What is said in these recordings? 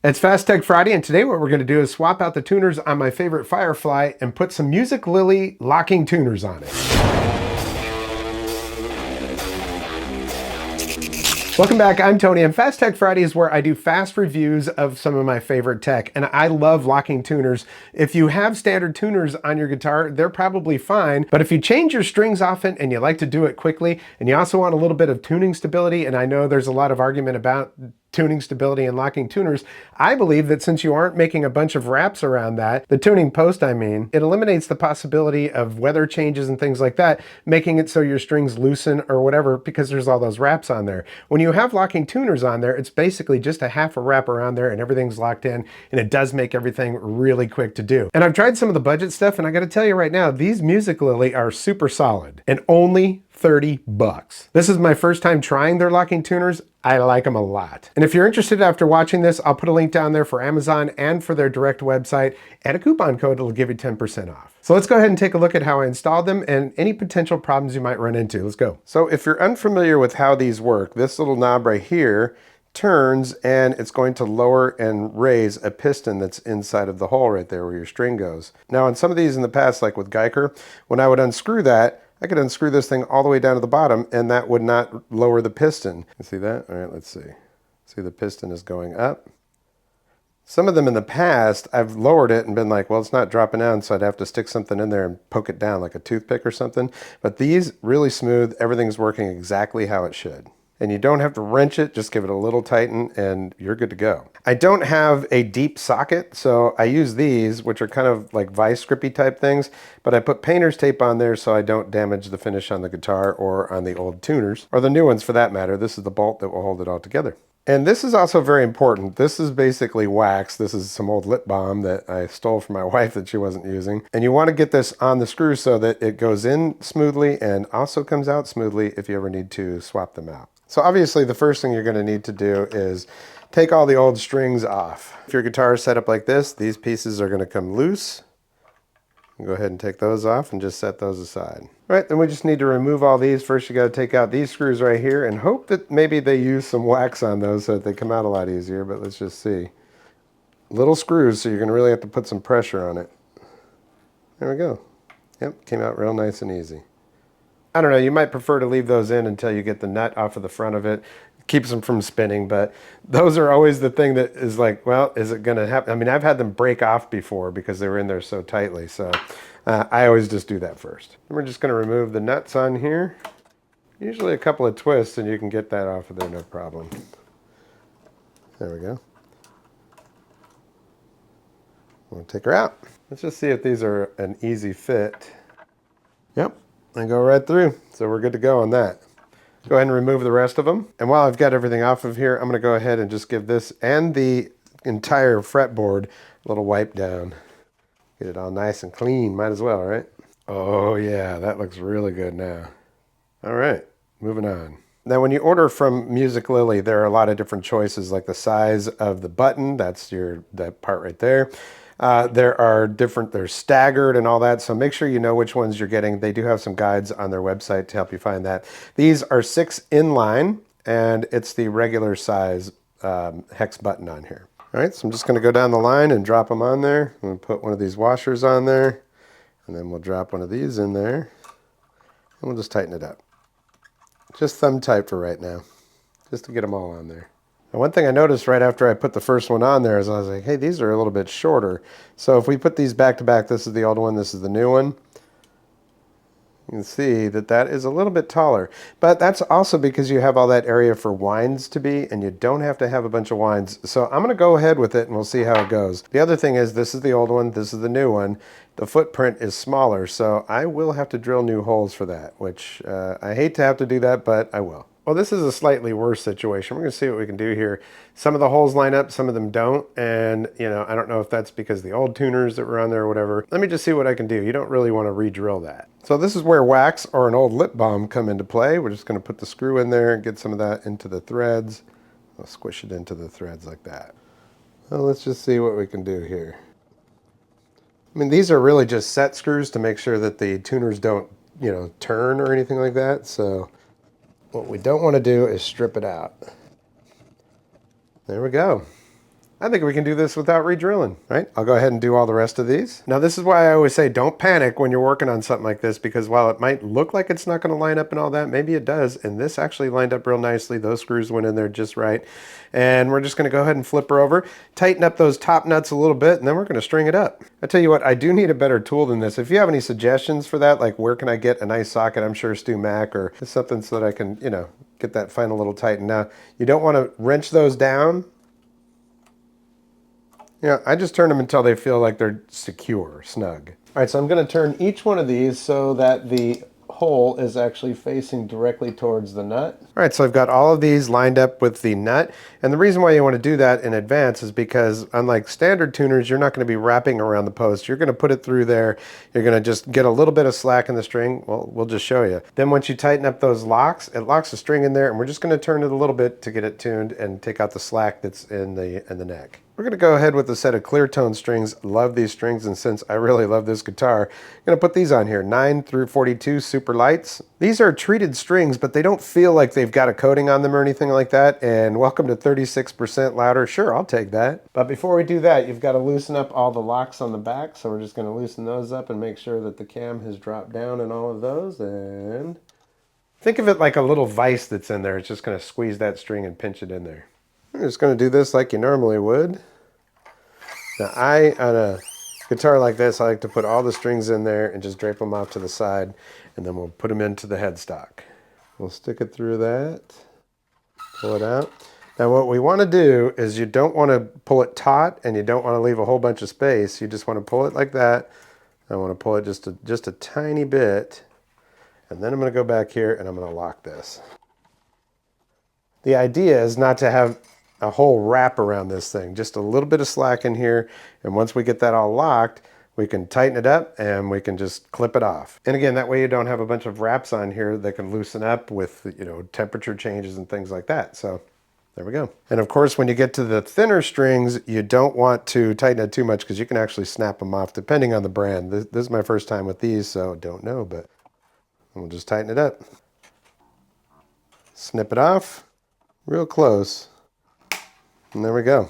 It's Fast Tech Friday, and today what we're going to do is swap out the tuners on my favorite Firefly and put some Musiclily locking tuners on it. Welcome back, I'm Tony, and Fast Tech Friday is where I do fast reviews of some of my favorite tech, and I love locking tuners. If you have standard tuners on your guitar, they're probably fine, but if you change your strings often and you like to do it quickly, and you also want a little bit of tuning stability, and I know there's a lot of argument about tuning stability and locking tuners, I believe that since you aren't making a bunch of wraps around that, the tuning post I mean, it eliminates the possibility of weather changes and things like that, making it so your strings loosen or whatever because there's all those wraps on there. When you have locking tuners on there, it's basically just a half a wrap around there and everything's locked in, and it does make everything really quick to do. And I've tried some of the budget stuff, and I gotta tell you right now, these Musiclily are super solid and only 30 bucks. This is my first time trying their locking tuners. I like them a lot. And if you're interested after watching this, I'll put a link down there for Amazon and for their direct website and a coupon code that'll give you 10% off. So let's go ahead and take a look at how I installed them and any potential problems you might run into. Let's go. So if you're unfamiliar with how these work, this little knob right here turns and it's going to lower and raise a piston that's inside of the hole right there where your string goes. Now on some of these in the past, like with Geiger, when I would unscrew that, I could unscrew this thing all the way down to the bottom and that would not lower the piston. You see that? All right, let's see. See, the piston is going up. Some of them in the past, I've lowered it and been like, well, it's not dropping down, so I'd have to stick something in there and poke it down like a toothpick or something. But these, really smooth, everything's working exactly how it should. And you don't have to wrench it, just give it a little tighten and you're good to go. I don't have a deep socket, so I use these, which are kind of like vice grippy type things, but I put painter's tape on there so I don't damage the finish on the guitar or on the old tuners, or the new ones for that matter. This is the bolt that will hold it all together. And this is also very important. This is basically wax. This is some old lip balm that I stole from my wife that she wasn't using. And you want to get this on the screw so that it goes in smoothly and also comes out smoothly if you ever need to swap them out. So obviously the first thing you're going to need to do is take all the old strings off. If your guitar is set up like this, these pieces are going to come loose. Go ahead and take those off and just set those aside. All right, then we just need to remove all these. First you got to take out these screws right here and hope that maybe they use some wax on those so that they come out a lot easier, but let's just see. Little screws, so you're going to really have to put some pressure on it. There we go. Yep, came out real nice and easy. I don't know, you might prefer to leave those in until you get the nut off of the front of it. Keeps them from spinning, but those are always the thing that is like, well, is it gonna happen? I mean, I've had them break off before because they were in there so tightly, so I always just do that first. And we're just gonna remove the nuts on here. Usually a couple of twists and you can get that off of there, no problem. There we go. We'll take her out. Let's just see if these are an easy fit. Yep. And go right through. So we're good to go on that. Go ahead and remove the rest of them. And while I've got everything off of here, I'm going to go ahead and just give this and the entire fretboard a little wipe down. Get it all nice and clean. Might as well, right? Oh yeah, that looks really good now. All right, moving on. Now when you order from Musiclily, there are a lot of different choices, like the size of the button. That's that part right there. There are different, they're staggered and all that, so make sure you know which ones you're getting. They do have some guides on their website to help you find that. These are 6 inline, and it's the regular size hex button on here. All right, so I'm just gonna go down the line and drop them on there. I'm gonna put one of these washers on there, and then we'll drop one of these in there, and we'll just tighten it up. Just thumb tight for right now, just to get them all on there. And one thing I noticed right after I put the first one on there is I was like, hey, these are a little bit shorter. So if we put these back to back, this is the old one, this is the new one, you can see that that is a little bit taller. But that's also because you have all that area for winds to be, and you don't have to have a bunch of winds. So I'm going to go ahead with it and we'll see how it goes. The other thing is this is the old one, this is the new one. The footprint is smaller, so I will have to drill new holes for that, which I hate to have to do that, but I will. Well, this is a slightly worse situation. We're going to see what we can do here. Some of the holes line up, some of them don't. And, you know, I don't know if that's because the old tuners that were on there or whatever. Let me just see what I can do. You don't really want to re-drill that. So this is where wax or an old lip balm come into play. We're just going to put the screw in there and get some of that into the threads. I'll squish it into the threads like that. Well, let's just see what we can do here. I mean, these are really just set screws to make sure that the tuners don't, you know, turn or anything like that. So what we don't want to do is strip it out. There we go. I think we can do this without re-drilling, right? I'll go ahead and do all the rest of these. Now this is why I always say don't panic when you're working on something like this, because while it might look like it's not going to line up and all that, maybe it does. And this actually lined up real nicely. Those screws went in there just right. And we're just going to go ahead and flip her over, tighten up those top nuts a little bit, and then we're going to string it up. I tell you what, I do need a better tool than this. If you have any suggestions for that, like where can I get a nice socket, I'm sure Stu Mac, or something so that I can, you know, get that final little tighten. Now, you don't want to wrench those down. Yeah, I just turn them until they feel like they're secure, snug. All right, so I'm going to turn each one of these so that the hole is actually facing directly towards the nut. All right, so I've got all of these lined up with the nut. And the reason why you want to do that in advance is because unlike standard tuners, you're not going to be wrapping around the post. You're going to put it through there. You're going to just get a little bit of slack in the string. Well, we'll just show you. Then once you tighten up those locks, it locks the string in there, and we're just going to turn it a little bit to get it tuned and take out the slack that's in the neck. We're going to go ahead with a set of clear tone strings. Love these strings, and since I really love this guitar, I'm going to put these on here, 9 through 42 super lights. These are treated strings, but they don't feel like they've got a coating on them or anything like that. And welcome to 36% louder. Sure, I'll take that. But before we do that, you've got to loosen up all the locks on the back. So we're just going to loosen those up and make sure that the cam has dropped down in all of those. And think of it like a little vise that's in there. It's just going to squeeze that string and pinch it in there. I'm just going to do this like you normally would. Now on a guitar like this, I like to put all the strings in there and just drape them off to the side, and then we'll put them into the headstock. We'll stick it through that, pull it out. Now what we want to do is you don't want to pull it taut, and you don't want to leave a whole bunch of space. You just want to pull it like that. I want to pull it just a tiny bit, and then I'm going to go back here and I'm going to lock this. The idea is not to have a whole wrap around this thing, just a little bit of slack in here, and once we get that all locked, we can tighten it up and we can just clip it off. And again, that way you don't have a bunch of wraps on here that can loosen up with, you know, temperature changes and things like that. So there we go. And of course, when you get to the thinner strings, you don't want to tighten it too much because you can actually snap them off depending on the brand. This is my first time with these, so don't know, but we'll just tighten it up. Snip it off real close. And there we go.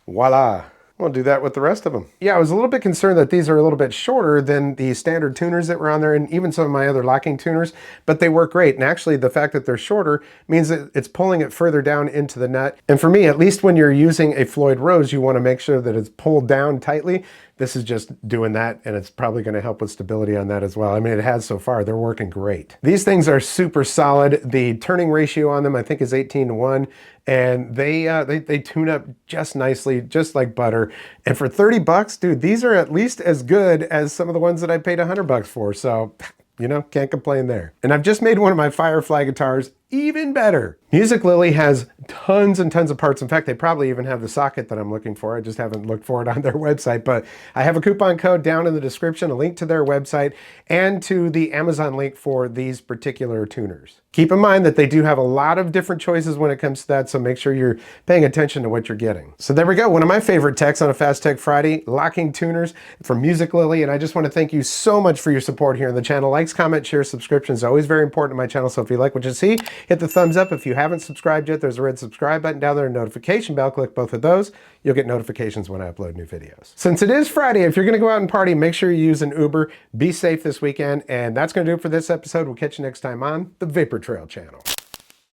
Voila. We'll do that with the rest of them. Yeah, I was a little bit concerned that these are a little bit shorter than the standard tuners that were on there, and even some of my other locking tuners, but they work great. And actually, the fact that they're shorter means that it's pulling it further down into the nut. And for me, at least when you're using a Floyd Rose, you want to make sure that it's pulled down tightly. This is just doing that, and it's probably going to help with stability on that as well. I mean, it has so far. They're working great. These things are super solid. The turning ratio on them, I think, is 18:1, and they tune up just nicely, just like butter. And for 30 bucks, dude, these are at least as good as some of the ones that I paid 100 bucks for. So, you know, can't complain there. And I've just made one of my Firefly guitars even better. Musiclily has tons and tons of parts. In fact, they probably even have the socket that I'm looking for. I just haven't looked for it on their website, but I have a coupon code down in the description, a link to their website, and to the Amazon link for these particular tuners. Keep in mind that they do have a lot of different choices when it comes to that, so make sure you're paying attention to what you're getting. So there we go, one of my favorite techs on a Fast Tech Friday, locking tuners from Musiclily, and I just want to thank you so much for your support here on the channel. Likes, comments, shares, subscriptions, always very important to my channel, so if you like what you see, hit the thumbs up. If you haven't subscribed yet, there's a red subscribe button down there, and notification bell. Click both of those. You'll get notifications when I upload new videos. Since it is Friday, if you're going to go out and party, make sure you use an Uber. Be safe this weekend, and that's going to do it for this episode. We'll catch you next time on the Vapor Trail channel.